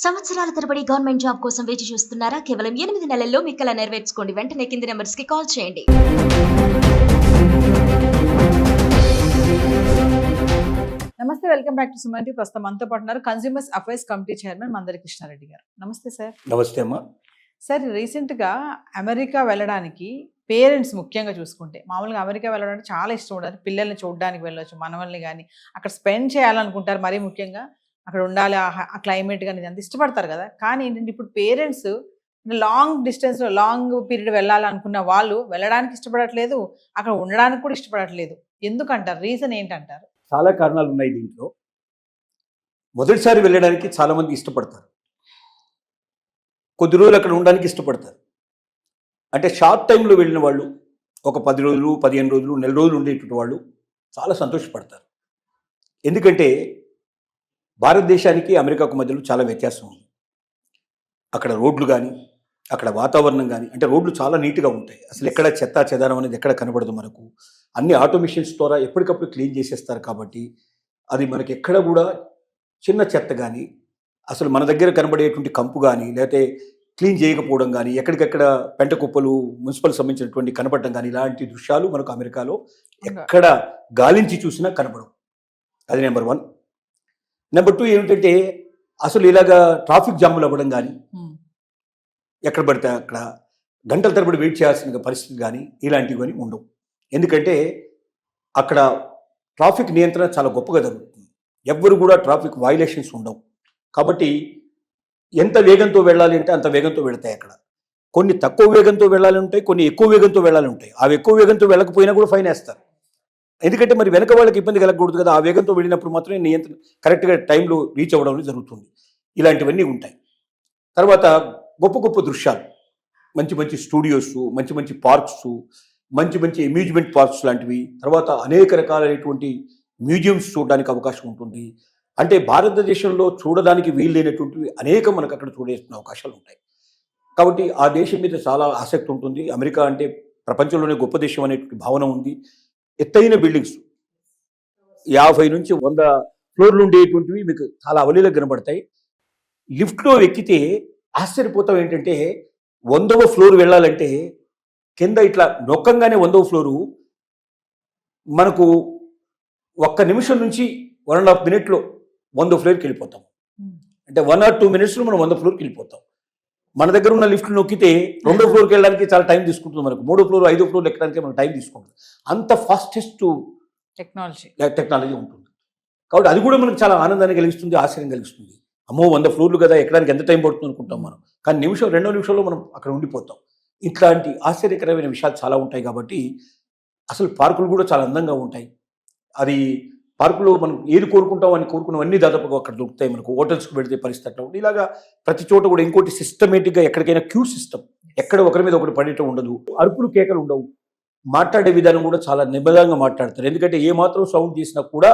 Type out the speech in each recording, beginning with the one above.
సంవత్సరాల తరబడి government job కోసం వేచి చూస్తున్నారా? కేవలం 8 నెలల్లో మీ కల నెరవేర్చుకోండి. వెంటనే కింది నంబర్స్‌కి కాల్ చేయండి. నమస్తే, welcome back to Suman TV. ప్రస్తుతం మనతో పాటు ఉన్నారు consumers affairs committee chairman Mandari Krishnareddy గారు. నమస్తే సార్. నమస్తే అమ్మా. సార్, రీసెంట్గా అమెరికా వెళ్ళడానికి పేరెంట్స్ ముఖ్యంగా చూసుకుంటే, మామూలుగా అమెరికా వెళ్ళడానికి చాలా ఇష్టం ఉండదు. పిల్లల్ని చూడడానికి వెళ్ళొచ్చు, మనవల్ని కానీ అక్కడ స్పెండ్ చేయాలనుకుంటారు. మరీ ముఖ్యంగా అక్కడ ఉండాలి, ఆ క్లైమేట్ కానీ అంత ఇష్టపడతారు కదా. కానీ ఏంటంటే ఇప్పుడు పేరెంట్స్ లాంగ్ డిస్టెన్స్లో లాంగ్ పీరియడ్ వెళ్ళాలనుకున్న వాళ్ళు వెళ్ళడానికి ఇష్టపడట్లేదు, అక్కడ ఉండడానికి కూడా ఇష్టపడట్లేదు. ఎందుకంటారు? రీజన్ ఏంటంటారు? చాలా కారణాలు ఉన్నాయి దీంట్లో. మొదటిసారి వెళ్ళడానికి చాలామంది ఇష్టపడతారు, కొద్ది రోజులు అక్కడ ఉండడానికి ఇష్టపడతారు. అంటే షార్ట్ టైంలో వెళ్ళిన వాళ్ళు, ఒక 10 రోజులు 15 రోజులు నెల రోజులు ఉండేటువంటి వాళ్ళు చాలా సంతోషపడతారు. ఎందుకంటే భారతదేశానికి అమెరికాకు మధ్యలో చాలా వ్యత్యాసం ఉంది. అక్కడ రోడ్లు కానీ, అక్కడ వాతావరణం కానీ, అంటే రోడ్లు చాలా నీట్గా ఉంటాయి. అసలు ఎక్కడ చెత్త చెదారం అనేది ఎక్కడ కనబడదు మనకు. అన్ని ఆటోమేషన్స్ ద్వారా ఎప్పటికప్పుడు క్లీన్ చేసేస్తారు. కాబట్టి అది మనకి ఎక్కడ కూడా చిన్న చెత్త కానీ, అసలు మన దగ్గర కనబడేటువంటి కంపు కానీ, లేకపోతే క్లీన్ చేయకపోవడం కానీ, ఎక్కడికెక్కడ పెంట కుప్పలు మున్సిపల్ సంబంధించినటువంటి కనపడడం కానీ, ఇలాంటి దృశ్యాలు మనకు అమెరికాలో ఎక్కడ గాలించి చూసినా కనబడవు. అది నెంబర్ 1. నెంబర్ 2 ఏమిటంటే, అసలు ఇలాగా ట్రాఫిక్ జాములు అవ్వడం కానీ, ఎక్కడ పడితే అక్కడ గంటల తరబడి వెయిట్ చేయాల్సిన పరిస్థితి కానీ ఇలాంటివి కానీ ఉండవు. ఎందుకంటే అక్కడ ట్రాఫిక్ నియంత్రణ చాలా గొప్పగా జరుగుతుంది. ఎవ్వరు కూడా ట్రాఫిక్ వయలేషన్స్ ఉండవు. కాబట్టి ఎంత వేగంతో వెళ్ళాలి అంటే అంత వేగంతో వెళతాయి. అక్కడ కొన్ని తక్కువ వేగంతో వెళ్ళాలి ఉంటాయి, కొన్ని ఎక్కువ వేగంతో వెళ్ళాలి ఉంటాయి. ఆ ఎక్కువ వేగంతో వెళ్ళకపోయినా కూడా ఫైన్ వేస్తారు. ఎందుకంటే మరి వెనక వాళ్ళకి ఇబ్బంది కలగకూడదు కదా. ఆ వేగంతో వెళ్ళినప్పుడు మాత్రమే నియంత్రణ కరెక్ట్గా టైంలో రీచ్ అవ్వడం జరుగుతుంది. ఇలాంటివన్నీ ఉంటాయి. తర్వాత గొప్ప గొప్ప దృశ్యాలు, మంచి మంచి స్టూడియోస్, మంచి మంచి పార్క్స్, మంచి మంచి అమ్యూజ్మెంట్ పార్క్స్ లాంటివి, తర్వాత అనేక రకాలైనటువంటి మ్యూజియంస్ చూడడానికి అవకాశం ఉంటుంది. అంటే భారతదేశంలో చూడడానికి వీలైనటువంటివి అనేక మనకు అక్కడ చూడేసిన అవకాశాలు ఉంటాయి. కాబట్టి ఆ దేశం మీద చాలా ఆసక్తి ఉంటుంది. అమెరికా అంటే ప్రపంచంలోనే గొప్ప దేశం అనేటువంటి భావన ఉంది. ఎత్తైన బిల్డింగ్స్ 50 నుంచి 100 ఫ్లోర్లు ఉండేటువంటివి మీకు చాలా అవలీలగా కనబడతాయి. లిఫ్ట్లో ఎక్కితే ఆశ్చర్యపోతాం. ఏంటంటే 100వ ఫ్లోర్ వెళ్ళాలంటే కింద ఇట్లా నొక్కంగానే 100వ ఫ్లోరు మనకు 1 నిమిషం నుంచి 1.5 మినిట్లో 100వ ఫ్లోర్కి వెళ్ళిపోతాం. అంటే 1 or 2 మినిట్స్లో మనం 100వ ఫ్లోర్కి వెళ్ళిపోతాం. మన దగ్గర ఉన్న లిఫ్ట్ నొక్కితే 2వ ఫ్లోర్కి వెళ్ళడానికి చాలా టైం తీసుకుంటుంది. మనకు 3వ ఫ్లోర్ 5వ ఫ్లోర్ ఎక్కడానికి మనకు టైం తీసుకుంటుంది. అంత ఫాస్టెస్ట్ టెక్నాలజీ ఉంటుంది. కాబట్టి అది కూడా మనకు చాలా ఆనందాన్ని కలిగిస్తుంది, ఆశ్చర్యం కలిగిస్తుంది. అమ్మో 100 ఫ్లోర్లు కదా, ఎక్కడానికి ఎంత టైం పడుతుంది అనుకుంటాం మనం. కానీ నిమిషం 2 నిమిషాల్లో మనం అక్కడ ఉండిపోతాం. ఇట్లాంటి ఆశ్చర్యకరమైన విషయాలు చాలా ఉంటాయి. కాబట్టి అసలు పార్కులు కూడా చాలా అందంగా ఉంటాయి. అది పార్కులో మనం ఏది కోరుకుంటాం అని కోరుకున్నవన్నీ దాదాపుగా అక్కడ దొరుకుతాయి. మనకు హోటల్స్కి పెడితే పరిస్థితి అట్లా ఉంటుంది. ఇలాగా ప్రతి చోట కూడా ఇంకోటి సిస్టమేటిక్గా ఎక్కడికైనా క్యూ సిస్టమ్, ఎక్కడ ఒకరి మీద ఒకటి పడేయటం ఉండదు. అరుపులు కేకలు ఉండవు. మాట్లాడే విధానం కూడా చాలా నిబద్ధంగా మాట్లాడతారు. ఎందుకంటే ఏ మాత్రం సౌండ్ చేసినా కూడా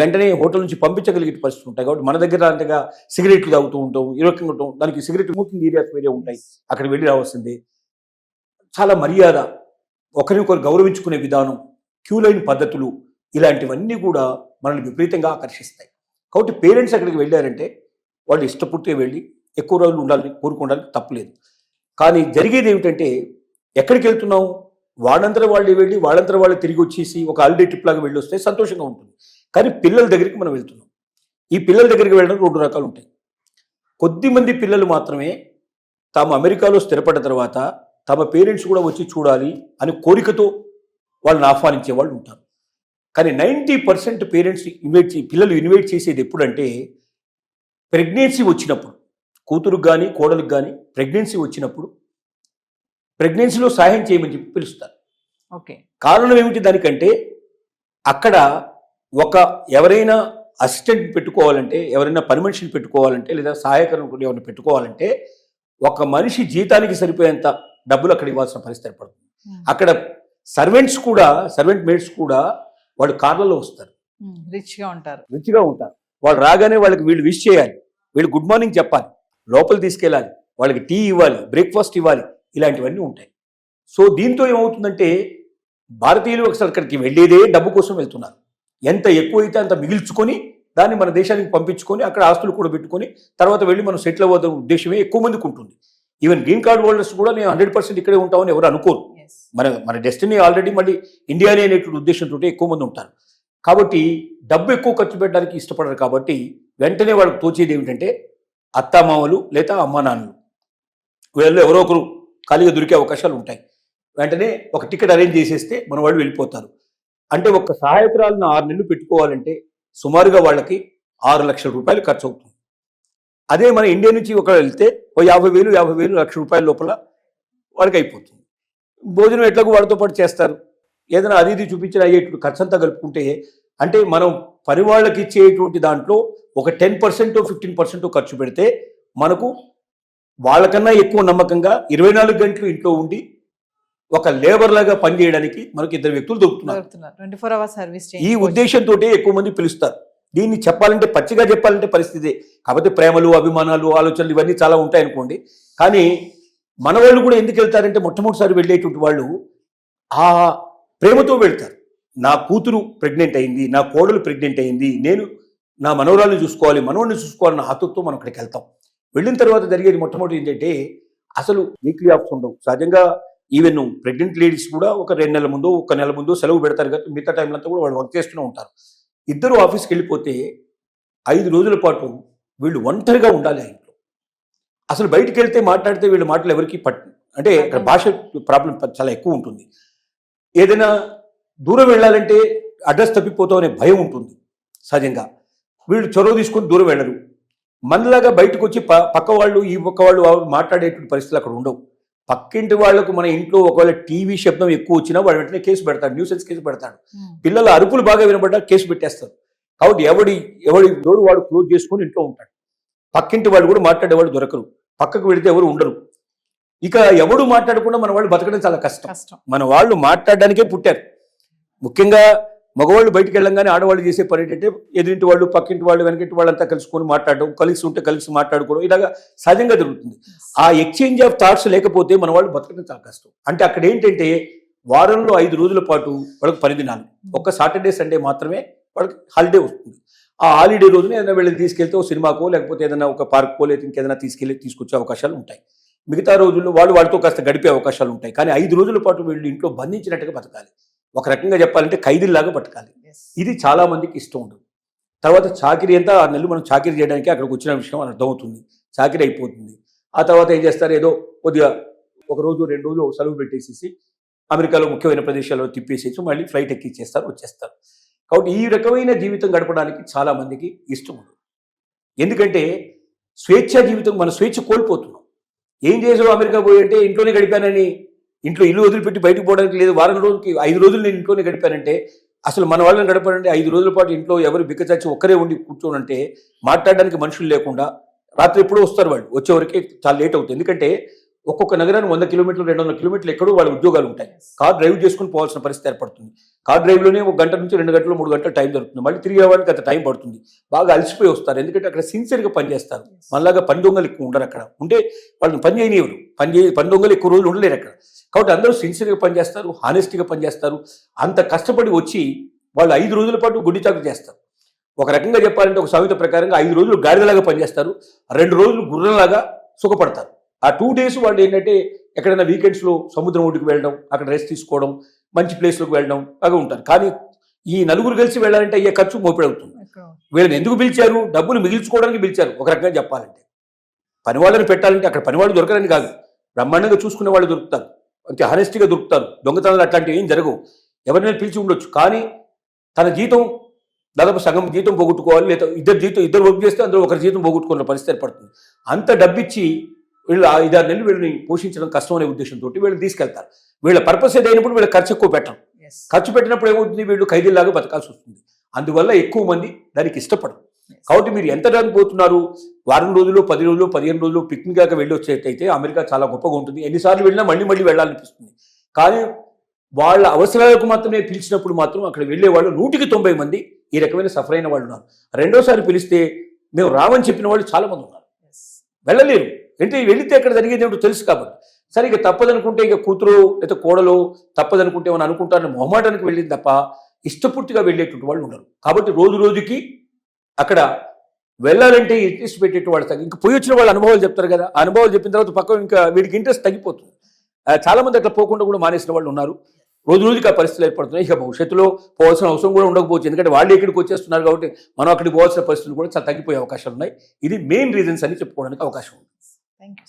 వెంటనే హోటల్ నుంచి పంపించగలిగే పరిస్థితులు ఉంటాయి. కాబట్టి మన దగ్గర అంతగా సిగరెట్లు తాగుతూ ఉంటాం, ఇరవకంగా ఉంటాం. దానికి సిగరెట్ స్మోకింగ్ ఏరియాస్ వేరే ఉంటాయి, అక్కడ వెళ్ళి రావాల్సిందే. చాలా మర్యాద, ఒకరినొకరు గౌరవించుకునే విధానం, క్యూ లైన్ పద్ధతులు, ఇలాంటివన్నీ కూడా మనల్ని విపరీతంగా ఆకర్షిస్తాయి. కాబట్టి పేరెంట్స్ అక్కడికి వెళ్ళారంటే వాళ్ళు ఇష్టపూర్తిగా వెళ్ళి ఎక్కువ రోజులు ఉండాలని కోరుకోవడానికి తప్పలేదు. కానీ జరిగేది ఏమిటంటే, ఎక్కడికి వెళ్తున్నాం, వాళ్ళంతా వాళ్ళు వెళ్ళి వాళ్ళంతా వాళ్ళు తిరిగి వచ్చేసి ఒక హాలిడే ట్రిప్ లాగా వెళ్ళి వస్తే సంతోషంగా ఉంటుంది. కానీ పిల్లల దగ్గరికి మనం వెళ్తున్నాం. ఈ పిల్లల దగ్గరికి వెళ్ళడం 2 రకాలు ఉంటాయి. కొద్దిమంది పిల్లలు మాత్రమే తాము అమెరికాలో స్థిరపడ్డ తర్వాత తమ పేరెంట్స్ కూడా వచ్చి చూడాలి అని కోరికతో వాళ్ళని ఆహ్వానించే వాళ్ళు ఉంటారు. కానీ 90% పేరెంట్స్ పిల్లలు ఇన్వైట్ చేసేది ఎప్పుడంటే, ప్రెగ్నెన్సీ వచ్చినప్పుడు, కూతురుకు కానీ కోడలకు కానీ ప్రెగ్నెన్సీ వచ్చినప్పుడు ప్రెగ్నెన్సీలో సహాయం చేయమని చెప్పి పిలుస్తారు. ఓకే. కారణం ఏమిటి దానికంటే, అక్కడ ఎవరైనా అసిస్టెంట్ పెట్టుకోవాలంటే, ఎవరైనా పని మనిషిని పెట్టుకోవాలంటే, లేదా సహాయకరం ఎవరిని పెట్టుకోవాలంటే ఒక మనిషి జీతానికి సరిపోయేంత డబ్బులు అక్కడ ఇవ్వాల్సిన పరిస్థితి ఏర్పడుతుంది. అక్కడ సర్వెంట్ మేట్స్ కూడా వాళ్ళు కార్లలో వస్తారు, రిచ్గా ఉంటారు. వాళ్ళు రాగానే వాళ్ళకి వీళ్ళు విష్ చేయాలి, వీళ్ళు గుడ్ మార్నింగ్ చెప్పాలి, లోపల తీసుకెళ్ళాలి, వాళ్ళకి టీ ఇవ్వాలి, బ్రేక్ఫాస్ట్ ఇవ్వాలి, ఇలాంటివన్నీ ఉంటాయి. సో దీంతో ఏమవుతుందంటే, భారతీయులు అసలు అక్కడికి వెళ్ళేదే డబ్బు కోసం వెళ్తున్నారు. ఎంత ఎక్కువైతే అంత మిగిల్చుకొని దాన్ని మన దేశానికి పంపించుకొని అక్కడ ఆస్తులు కూడా పెట్టుకొని తర్వాత వెళ్ళి మనం సెటిల్ అవ్వడం ఉద్దేశమే ఎక్కువ మందికి ఉంటుంది. ఈవెన్ గ్రీన్ కార్డ్ హోల్డర్స్ కూడా నేను 100% ఇక్కడే ఉంటామని ఎవరు అనుకోరు. మన డెస్టినీ ఆల్రెడీ మళ్ళీ ఇండియానే అనేటువంటి ఉద్దేశంతో ఎక్కువ మంది ఉంటారు. కాబట్టి డబ్బు ఎక్కువ ఖర్చు పెట్టడానికి ఇష్టపడరు. కాబట్టి వెంటనే వాళ్ళకి తోచేది ఏమిటంటే అత్తామామలు లేదా అమ్మా నాన్నలు వీళ్ళు ఎవరో ఒకరు ఖాళీగా దొరికే అవకాశాలు ఉంటాయి. వెంటనే ఒక టికెట్ అరేంజ్ చేసేస్తే మన వాళ్ళు వెళ్ళిపోతారు. అంటే ఒక సహాయకురాలను 6 నెలలు పెట్టుకోవాలంటే సుమారుగా వాళ్ళకి 6 లక్షల రూపాయలు ఖర్చు అవుతుంది. అదే మన ఇండియా నుంచి ఒక వెళ్తే ఓ 50,000 లక్ష రూపాయల లోపల వాళ్ళకి అయిపోతుంది. భోజనం ఎట్లాగో వాళ్ళతో పాటు చేస్తారు. ఏదైనా అది ఇది చూపించిన అయ్యేటువంటి ఖర్చు అంతా కలుపుకుంటే అంటే మనం పని వాళ్ళకి ఇచ్చేటువంటి దాంట్లో ఒక 10% 15% ఖర్చు పెడితే మనకు వాళ్ళకన్నా ఎక్కువ నమ్మకంగా 24 గంటలు ఇంట్లో ఉండి ఒక లేబర్ లాగా పనిచేయడానికి మనకు 2 వ్యక్తులు దొరుకుతున్నారు. 24 hours సర్వీస్ ఈ ఉద్దేశంతో ఎక్కువ మంది పిలుస్తారు. దీన్ని చెప్పాలంటే పచ్చిగా చెప్పాలంటే పరిస్థితి. కాకపోతే ప్రేమలు, అభిమానాలు, ఆలోచనలు ఇవన్నీ చాలా ఉంటాయి అనుకోండి. కానీ మన వాళ్ళు కూడా ఎందుకు వెళ్తారంటే మొట్టమొదటిసారి వెళ్ళేటువంటి వాళ్ళు ఆ ప్రేమతో వెళ్తారు. నా కూతురు ప్రెగ్నెంట్ అయింది, నా కోడలు ప్రెగ్నెంట్ అయింది, నేను నా మనవరాలను చూసుకోవాలి, మనవడిని చూసుకోవాలన్న ఆతృతతో మనం అక్కడికి వెళ్తాం. వెళ్ళిన తర్వాత జరిగేది మొట్టమొదటి ఏంటంటే అసలు వీక్లీ ఆఫ్స్ ఉండవు. సహజంగా ఈవెన్ ప్రెగ్నెంట్ లేడీస్ కూడా ఒక 2 నెలల ముందు, 1 నెల ముందు సెలవు పెడతారు కదా. మిగతా టైంలో అంతా కూడా వాళ్ళు వర్క్ చేస్తూనే ఉంటారు. ఇద్దరు ఆఫీస్కి వెళ్ళిపోతే 5 రోజుల పాటు వీళ్ళు ఒంటరిగా ఉండాలి ఆ ఇంట్లో. అసలు బయటికి వెళ్తే మాట్లాడితే వీళ్ళ మాటలు ఎవరికి అంటే ఇక్కడ భాష ప్రాబ్లం చాలా ఎక్కువ ఉంటుంది. ఏదైనా దూరం వెళ్ళాలంటే అడ్రస్ తప్పిపోతాం అనే భయం ఉంటుంది. సహజంగా వీళ్ళు చొరవ తీసుకొని దూరం వెళ్ళరు. మనలాగా బయటకు వచ్చి పక్క వాళ్ళు ఈ పక్క వాళ్ళు మాట్లాడేటువంటి పరిస్థితులు అక్కడ ఉండవు. పక్కింటి వాళ్లకు మన ఇంట్లో ఒకవేళ టీవీ శబ్దం ఎక్కువ వచ్చినా వాడు వెంటనే కేసు పెడతాడు, న్యూసెన్స్ కేసు పెడతాడు. పిల్లల అరుపులు బాగా వినబడ్డా కేసు పెట్టేస్తారు. కాబట్టి ఎవడి డోర్ వాడు క్లోజ్ చేసుకొని ఇంట్లో ఉంటాడు. పక్కింటి వాళ్ళు కూడా మాట్లాడేవాళ్ళు దొరకరు, పక్కకు వెళితే ఎవరు ఉండరు. ఇక ఎవడు మాట్లాడకుండా మన వాళ్ళు బతకడం చాలా కష్టం. మన వాళ్ళు మాట్లాడడానికే పుట్టారు. ముఖ్యంగా మగవాళ్ళు బయటికి వెళ్ళంగానే ఆడవాళ్ళు చేసే పని ఏంటంటే ఎదురింటి వాళ్ళు, పక్కింటి వాళ్ళు, వెనకింటి వాళ్ళంతా కలుసుకొని మాట్లాడడం, కలిసి ఉంటే కలిసి మాట్లాడుకోవడం, ఇలాగా సహజంగా జరుగుతుంది. ఆ ఎక్స్చేంజ్ ఆఫ్ థాట్స్ లేకపోతే మన వాళ్ళు బతకడం చాలా కష్టం. అంటే అక్కడ ఏంటంటే వారంలో 5 రోజుల పాటు వాళ్ళకి పని దినాలు, ఒక్క సాటర్డే సండే మాత్రమే వాళ్ళకి హాలిడే వస్తుంది. ఆ హాలిడే రోజున ఏదైనా వీళ్ళని తీసుకెళ్తే ఓ సినిమాకో లేకపోతే ఏదైనా ఒక పార్క్కో లేదా ఇంకేదైనా తీసుకొచ్చే అవకాశాలు ఉంటాయి. మిగతా రోజుల్లో వాళ్ళతో కాస్త గడిపే అవకాశాలు ఉంటాయి. కానీ 5 రోజుల పాటు వీళ్ళు ఇంట్లో బంధించినట్టుగా బతకాలి. ఒక రకంగా చెప్పాలంటే ఖైదీల్లాగా బతకాలి. ఇది చాలా మందికి ఇష్టం ఉండదు. తర్వాత చాకిరీ అంతా 6 నెలలు మనం చాకిరీ చేయడానికి అక్కడికి వచ్చిన విషయం అని అర్థమవుతుంది. చాకిరీ అయిపోతుంది. ఆ తర్వాత ఏం చేస్తారు, ఏదో కొద్దిగా 1 రోజు 2 రోజులు సెలవు పెట్టేసేసి అమెరికాలో ముఖ్యమైన ప్రదేశాల్లో తిప్పేసేసి మళ్ళీ ఫ్లైట్ ఎక్కిచ్చేస్తారు, వచ్చేస్తారు. కాబట్టి ఈ రకమైన జీవితం గడపడానికి చాలా మందికి ఇష్టం ఉండదు. ఎందుకంటే స్వేచ్ఛా జీవితం, మన స్వేచ్ఛ కోల్పోతున్నాం. ఏం చేసావు అమెరికా పోయి అంటే ఇంట్లోనే గడిపానని, ఇంట్లో ఇల్లు వదిలిపెట్టి బయటకు పోవడానికి లేదు, వారం రోజులకి 5 రోజులు నేను ఇంట్లోనే గడిపానంటే, అసలు మన వాళ్ళని గడపాలంటే 5 రోజుల పాటు ఇంట్లో ఎవరు బిక్కచచ్చి ఒక్కరే ఉండి కూర్చోనంటే మాట్లాడడానికి మనుషులు లేకుండా రాత్రి ఎప్పుడూ వస్తారు. వాళ్ళు వచ్చేవరకే చాలా లేట్ అవుతుంది. ఎందుకంటే ఒక్కొక్క నగరాన్ని 100 కిలోమీటర్లు 200 కిలోమీటర్లు ఎక్కడో వాళ్ళ ఉద్యోగాలు ఉంటాయి. కార్ డ్రైవ్ చేసుకుని పోవాల్సిన పరిస్థితి ఏర్పడుతుంది. కార్ డ్రైవ్లోనే 1 గంట నుంచి 2 గంటలు 3 గంటలు టైం దొరుకుతుంది. మళ్ళీ తిరిగి రావడానికి అంత టైం పడుతుంది. బాగా అలసిపోయి వస్తారు. ఎందుకంటే అక్కడ సిన్సియర్గా పనిచేస్తారు. మనలాగా పని దొంగలు ఎక్కువ ఉండరు అక్కడ. ఉంటే వాళ్ళని పని చేయనివ్వరు. పని దొంగలు ఎక్కువ రోజులు ఉండలేరు అక్కడ. కాబట్టి అందరూ సిన్సియర్గా పనిచేస్తారు, హానెస్ట్గా పనిచేస్తారు. అంత కష్టపడి వచ్చి వాళ్ళు 5 రోజుల పాటు గుడ్డి చాకరీ చేస్తారు. ఒక రకంగా చెప్పాలంటే ఒక సామెత ప్రకారంగా 5 రోజులు గాడిదలాగా పనిచేస్తారు, 2 రోజులు గుర్రంలాగా సుఖపడతారు. ఆ 2 days వాళ్ళు ఏంటంటే ఎక్కడైనా వీకెండ్స్లో సముద్రం ఒడ్డుకు వెళ్ళడం, అక్కడ రెస్ట్ తీసుకోవడం, మంచి ప్లేస్లోకి వెళ్ళడం బాగా ఉంటారు. కానీ ఈ నలుగురు కలిసి వెళ్ళాలంటే అయ్యే ఖర్చు మోపిడవుతుంది. వీళ్ళని ఎందుకు పిలిచారు? డబ్బులు మిగిల్చుకోవడానికి పిలిచారు. ఒక రకంగా చెప్పాలంటే పనివాళ్ళని పెట్టాలంటే అక్కడ పనివాళ్ళు దొరకరని కాదు, బ్రహ్మాండంగా చూసుకునే వాళ్ళు దొరుకుతారు, అంతే హానెస్ట్గా దొరుకుతారు. దొంగతనాలు అట్లాంటివి ఏం జరగవు. ఎవరినైనా పిలిచి ఉండొచ్చు. కానీ తన జీతం దాదాపు సగం జీతం పోగొట్టుకోవాలి, లేదా ఇద్దరు వర్క్ చేస్తే అందులో ఒకరి జీతం పోగొట్టుకున్న పరిస్థితి ఏర్పడుతుంది. అంత డబ్బిచ్చి వీళ్ళు 5-6 నెలలు వీళ్ళని పోషించడం కష్టం అనే ఉద్దేశంతో వీళ్ళని తీసుకెళ్తారు. వీళ్ళ పర్పస్ ఏదైనప్పుడు వీళ్ళ ఖర్చు ఎక్కువ పెట్టడం. ఖర్చు పెట్టినప్పుడు ఏమవుతుంది, వీళ్ళు ఖైదీలాగా బతకాల్సి వస్తుంది. అందువల్ల ఎక్కువ మంది దానికి ఇష్టపడరు. కాబట్టి మీరు ఎంత దానికి పోతున్నారు, వారం రోజులు 10 రోజులు 15 రోజులు పిక్నిక్ దాకా వెళ్ళి వచ్చేటైతే అమెరికా చాలా గొప్పగా ఉంటుంది. ఎన్నిసార్లు వెళ్ళినా మళ్ళీ వెళ్ళాలనిపిస్తుంది. కానీ వాళ్ళ అవసరాలకు మాత్రమే పిలిచినప్పుడు మాత్రం అక్కడ వెళ్ళేవాళ్ళు 190 మంది ఈ రకమైన సఫర్ అయిన వాళ్ళు ఉన్నారు. రెండోసారి పిలిస్తే మేము రామని చెప్పిన వాళ్ళు చాలా మంది ఉన్నారు, వెళ్ళలేరు. అంటే వెళితే అక్కడ జరిగేది ఏమిటో తెలుసు కాబట్టి. సరే ఇక తప్పదనుకుంటే ఇక కూతురు లేదా కోడలు తప్పదనుకుంటే ఏమని అనుకుంటారని మొహమాటానికి వెళ్ళింది తప్ప ఇష్టపూర్తిగా వెళ్ళేటువంటి వాళ్ళు ఉండరు. కాబట్టి రోజు రోజుకి అక్కడ వెళ్ళాలంటే ఇంట్రెస్ట్ పెట్టేటి వాళ్ళు ఇంకా పోయి వచ్చిన వాళ్ళ అనుభవాలు చెప్తారు కదా, ఆ అనుభవాలు చెప్పిన తర్వాత పక్క ఇంకా వీడికి ఇంట్రెస్ట్ తగ్గిపోతుంది. చాలా మంది అట్లా పోకుండా కూడా మానేసిన వాళ్ళు ఉన్నారు. రోజు రోజుకి ఆ పరిస్థితులు ఏర్పడుతున్నాయి. ఇక భవిష్యత్తులో పోవాల్సిన అవసరం కూడా ఉండకపోవచ్చు, ఎందుకంటే వాళ్ళు ఇక్కడికి వచ్చేస్తున్నారు కాబట్టి మనం అక్కడికి పోవాల్సిన పరిస్థితులు కూడా చాలా తగ్గిపోయే అవకాశాలు ఉన్నాయి. ఇది మెయిన్ రీజన్స్ అని చెప్పుకోవడానికి అవకాశం ఉంది. Thank you.